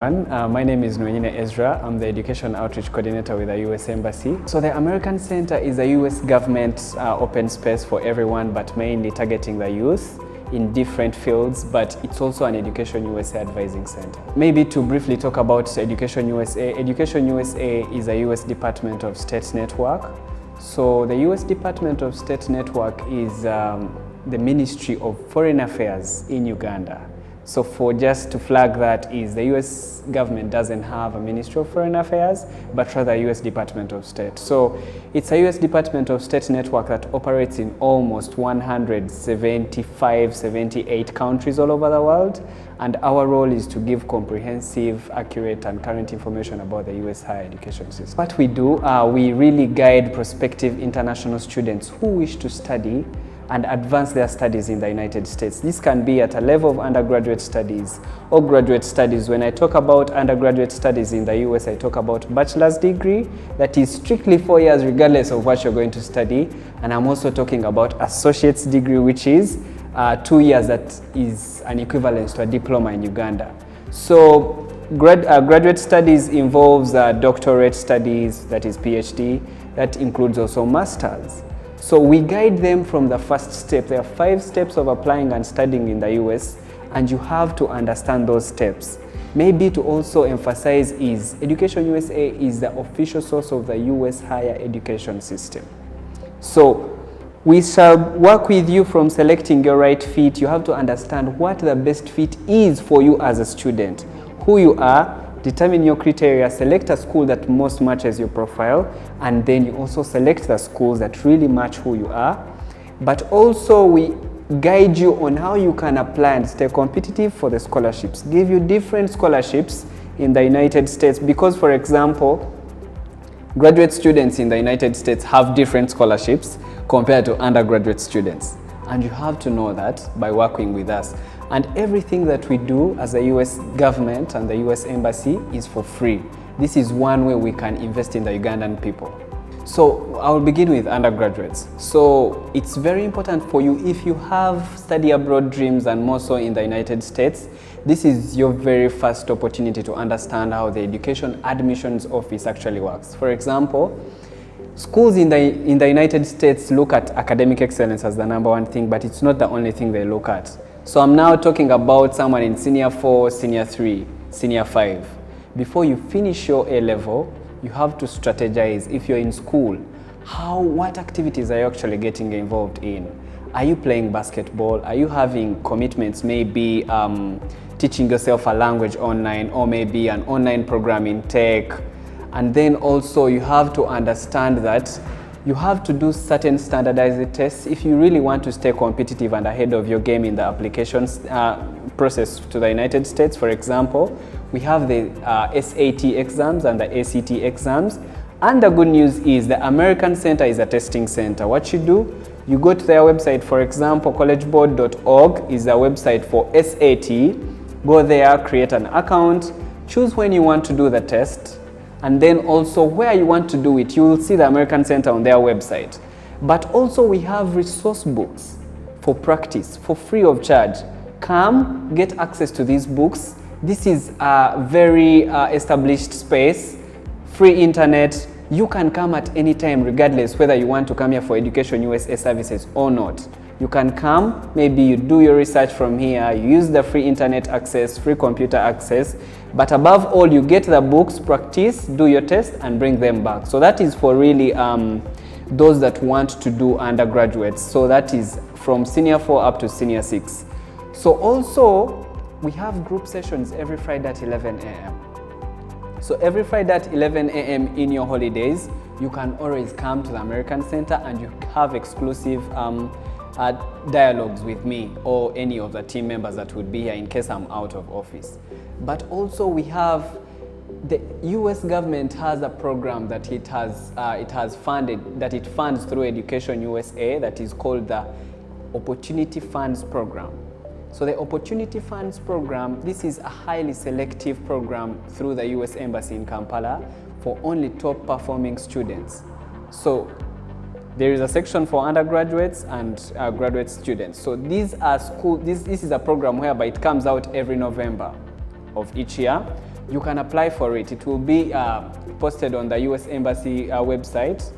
My name is Nuwanyine Ezra. I'm the Education Outreach Coordinator with the U.S. Embassy. So the American Center is a U.S. government open space for everyone, but mainly targeting the youth in different fields, but it's also an Education USA advising center. Maybe to briefly talk about Education USA. Education USA is a U.S. Department of State network. So the U.S. Department of State network is the Ministry of Foreign Affairs in Uganda. So for just to flag that is the US government doesn't have a Ministry of Foreign Affairs, but rather a US Department of State. So it's a US Department of State network that operates in almost 175, 78 countries all over the world. And our role is to give comprehensive, accurate, and current information about the US higher education system. What we do, we really guide prospective international students who wish to study and advance their studies in the United States. This can be at a level of undergraduate studies or graduate studies. When I talk about undergraduate studies in the US, I talk about bachelor's degree that is strictly 4 years regardless of what you're going to study. And I'm also talking about associate's degree, which is 2 years, that is an equivalent to a diploma in Uganda. So graduate studies involves doctorate studies, that is PhD, that includes also master's. So we guide them from the first step. There are 5 steps of applying and studying in the US, and you have to understand those steps. Maybe to also emphasize is Education USA is the official source of the US higher education system. So we shall work with you from selecting your right fit. You have to understand what the best fit is for you as a student, who you are, determine your criteria, select a school that most matches your profile, and then you also select the schools that really match who you are. But also we guide you on how you can apply and stay competitive for the scholarships, give you different scholarships in the United States, because for example, graduate students in the United States have different scholarships compared to undergraduate students. And you have to know that by working with us. And everything that we do as the US government and the US Embassy is for free. This is one way we can invest in the Ugandan people. So I'll begin with undergraduates. So it's very important for you if you have study abroad dreams, and more so in the United States. This is your very first opportunity to understand how the Education Admissions Office actually works. For example, schools in the United States look at academic excellence as the #1 thing, but it's not the only thing they look at. So I'm now talking about someone in Senior 4, Senior 3, Senior 5. Before you finish your A-level, you have to strategize. If you're in school, what activities are you actually getting involved in? Are you playing basketball? Are you having commitments, maybe teaching yourself a language online, or maybe an online program in tech? And then also you have to understand that you have to do certain standardized tests if you really want to stay competitive and ahead of your game in the applications process to the United States. For example, we have the SAT exams and the ACT exams. And the good news is the American Center is a testing center. What you do, you go to their website. For example, collegeboard.org is a website for SAT. Go there, create an account, choose when you want to do the test, and then also where you want to do it. You will see the American Center on their website. But also we have resource books for practice for free of charge. Come, get access to these books. This is a very established space, free internet. You can come at any time regardless whether you want to come here for Education USA services or not. You can come, maybe you do your research from here, you use the free internet access, free computer access, but above all, you get the books, practice, do your test, and bring them back. So that is for really those that want to do undergraduates. So that is from Senior 4 up to Senior 6. So also, we have group sessions every Friday at 11 a.m. So every Friday at 11 a.m. in your holidays, you can always come to the American Center and you have exclusive dialogues with me or any of the team members that would be here in case I'm out of office. But also we have, the US government has a program that it has funded, that it funds through Education USA, that is called the Opportunity Funds Program. So the Opportunity Funds Program, this is a highly selective program through the US Embassy in Kampala for only top performing students. So there is a section for undergraduates and graduate students. So these are this is a program whereby it comes out every November of each year. you can apply for it. It will be posted on the US Embassy website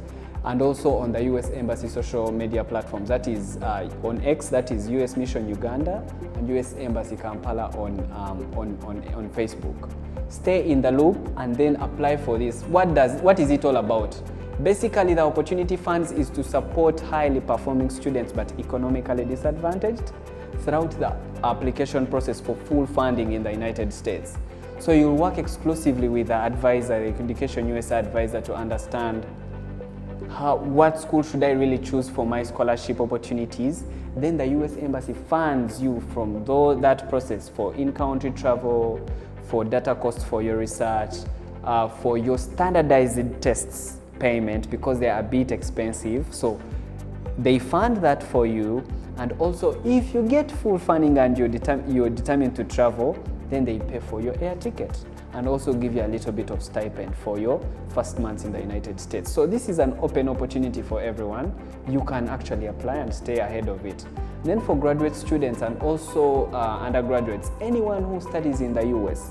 and also on the US Embassy social media platforms. That is on X, that is US Mission Uganda, and US Embassy Kampala on Facebook. Stay in the loop and then apply for this. What is it all about? Basically, the Opportunity Funds is to support highly performing students but economically disadvantaged throughout the application process for full funding in the United States. So you'll work exclusively with the advisor, the Education USA advisor, to understand what school should I really choose for my scholarship opportunities. Then the US Embassy funds you from that process for in-country travel, for data costs for your research, for your standardized tests payment, because they are a bit expensive. So they fund that for you. And also, if you get full funding and you're determined to travel, then they pay for your air ticket and also give you a little bit of stipend for your first months in the United States. So this is an open opportunity for everyone. You can actually apply and stay ahead of it. Then for graduate students and also undergraduates, anyone who studies in the US,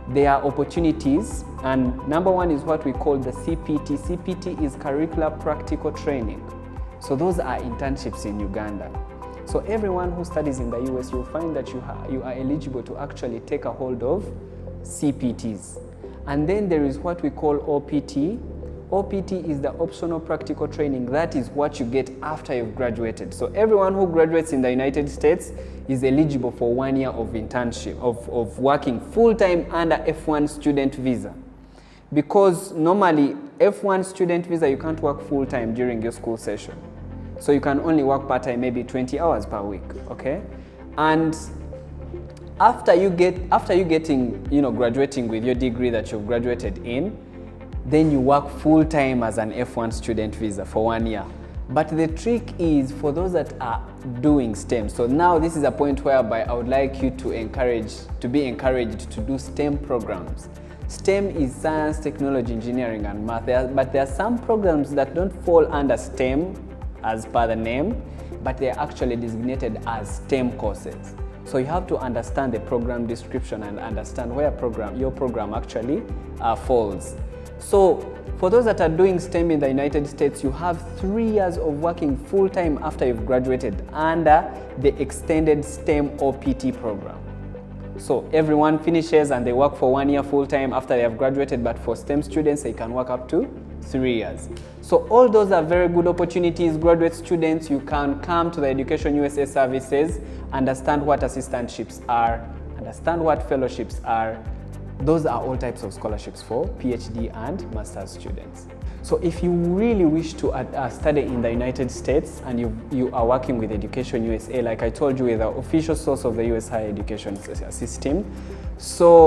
there are opportunities, and number one is what we call the CPT. CPT is Curricular Practical Training. So those are internships in Uganda. So everyone who studies in the US, you'll find that you are eligible to actually take a hold of CPTs. And then there is what we call OPT. OPT is the optional practical training. That is what you get after you've graduated. So everyone who graduates in the United States is eligible for 1 year of internship, of working full-time under F1 student visa. Because normally, F1 student visa, you can't work full-time during your school session. So you can only work part-time, maybe 20 hours per week, okay? And after you getting, graduating with your degree that you've graduated in, then you work full-time as an F1 student visa for 1 year. But the trick is for those that are doing STEM. So now this is a point whereby I would like you to be encouraged to do STEM programs. STEM is science, technology, engineering, and math. But there are some programs that don't fall under STEM as per the name, but they are actually designated as STEM courses. So you have to understand the program description and understand where your program actually falls. So for those that are doing STEM in the United States, you have 3 years of working full-time after you've graduated under the extended STEM OPT program. So everyone finishes and they work for 1 year full-time after they have graduated, but for STEM students, they can work up to 3 years. So all those are very good opportunities. Graduate students, you can come to the Education USA services, understand what assistantships are, understand what fellowships are. Those are all types of scholarships for PhD and master's students. So if you really wish to study in the United States and you are working with Education USA, like I told you, we're the official source of the US higher education system. So